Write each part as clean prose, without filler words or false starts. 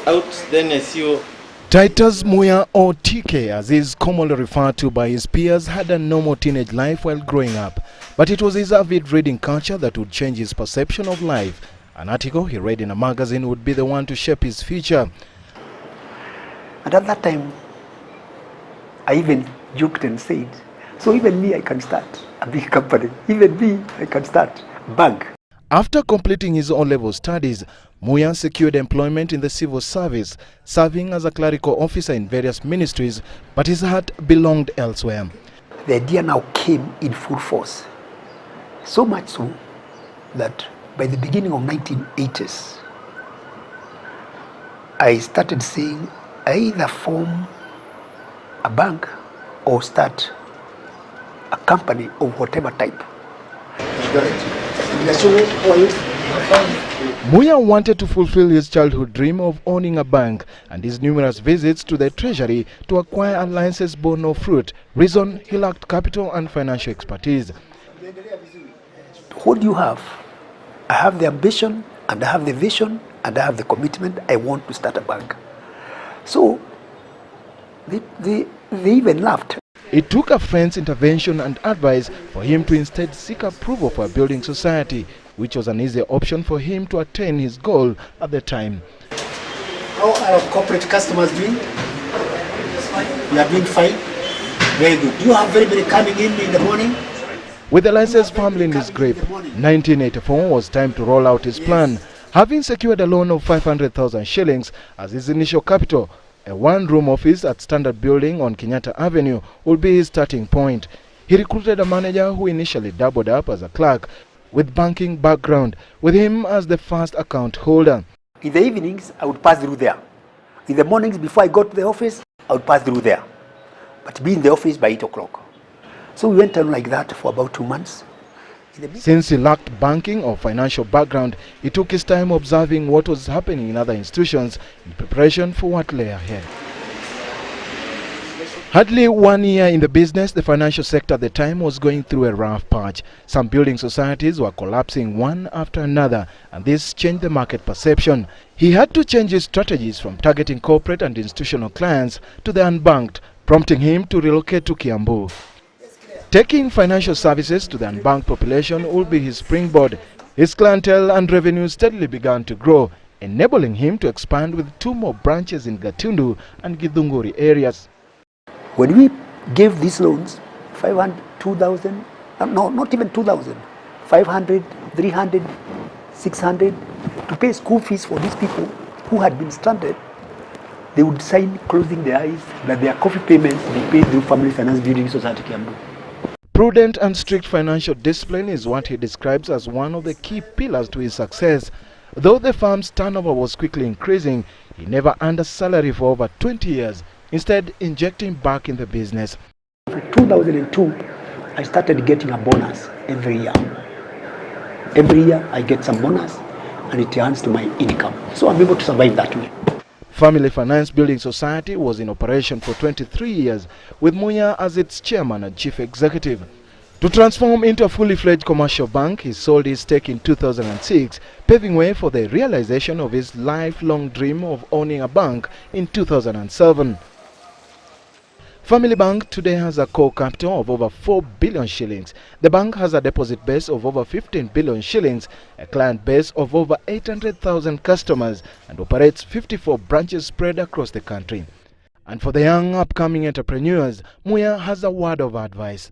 out, then I see you. Titus Muya, or TK as he is commonly referred to by his peers, had a normal teenage life while growing up. But it was his avid reading culture that would change his perception of life. An article he read in a magazine would be the one to shape his future. And at that time, I even joked and said, so even me, I can start a big company. Even me, I can start a bank. After completing his O-level studies, Muya secured employment in the civil service, serving as a clerical officer in various ministries, but his heart belonged elsewhere. The idea now came in full force. So much so that by the beginning of 1980s, I started saying I either form a bank or start a company of whatever type. Muya wanted to fulfill his childhood dream of owning a bank, and his numerous visits to the treasury to acquire alliances bore no fruit. Reason: he lacked capital and financial expertise. What do you have? I have the ambition, and I have the vision, and I have the commitment. I want to start a bank. So they even laughed. It took a friend's intervention and advice for him to instead seek approval for a building society, which was an easy option for him to attain his goal at the time. How are our corporate customers doing? We are doing fine. Very good. Do you have very many coming in the morning? With the license firmly in his grip, 1984 was time to roll out his plan. Having secured a loan of 500,000 shillings as his initial capital, a one-room office at Standard Building on Kenyatta Avenue would be his starting point. He recruited a manager who initially doubled up as a clerk with banking background, with him as the first account holder. In the evenings, I would pass through there. In the mornings, before I got to the office, I would pass through there. But be in the office by 8 o'clock. So we went on like that for about 2 months. Since he lacked banking or financial background, he took his time observing what was happening in other institutions in preparation for what lay ahead. Hardly 1 year in the business, the financial sector at the time was going through a rough patch. Some building societies were collapsing one after another, and this changed the market perception. He had to change his strategies from targeting corporate and institutional clients to the unbanked, prompting him to relocate to Kiambu. Taking financial services to the unbanked population would be his springboard. His clientele and revenue steadily began to grow, enabling him to expand with 2 more branches in Gatundu and Githunguri areas. When we gave these loans, 500, 2,000, no, not even 2,000, 500, 300, 600, to pay school fees for these people who had been stranded, they would sign closing their eyes that their coffee payments be paid through Family Finance Building Society Kiambu. Prudent and strict financial discipline is what he describes as one of the key pillars to his success. Though the firm's turnover was quickly increasing, he never earned a salary for over 20 years, instead injecting back in the business. In 2002, I started getting a bonus every year. Every year I get some bonus and it adds to my income. So I'm able to survive that way. Family Finance Building Society was in operation for 23 years, with Muya as its chairman and chief executive. To transform into a fully fledged commercial bank, he sold his stake in 2006, paving way for the realization of his lifelong dream of owning a bank in 2007. Family Bank today has a core capital of over 4 billion shillings. The bank has a deposit base of over 15 billion shillings, a client base of over 800,000 customers, and operates 54 branches spread across the country. And for the young upcoming entrepreneurs, Muya has a word of advice.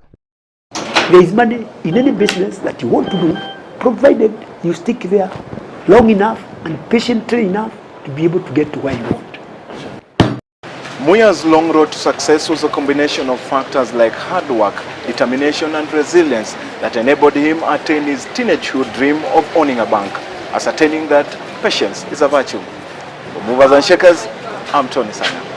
There is money in any business that you want to do, provided you stick there long enough and patiently enough to be able to get to where you want. Muya's long road to success was a combination of factors like hard work, determination and resilience that enabled him to attain his teenagehood dream of owning a bank, ascertaining that patience is a virtue. For Movers and Shakers, I'm Tony Sanya.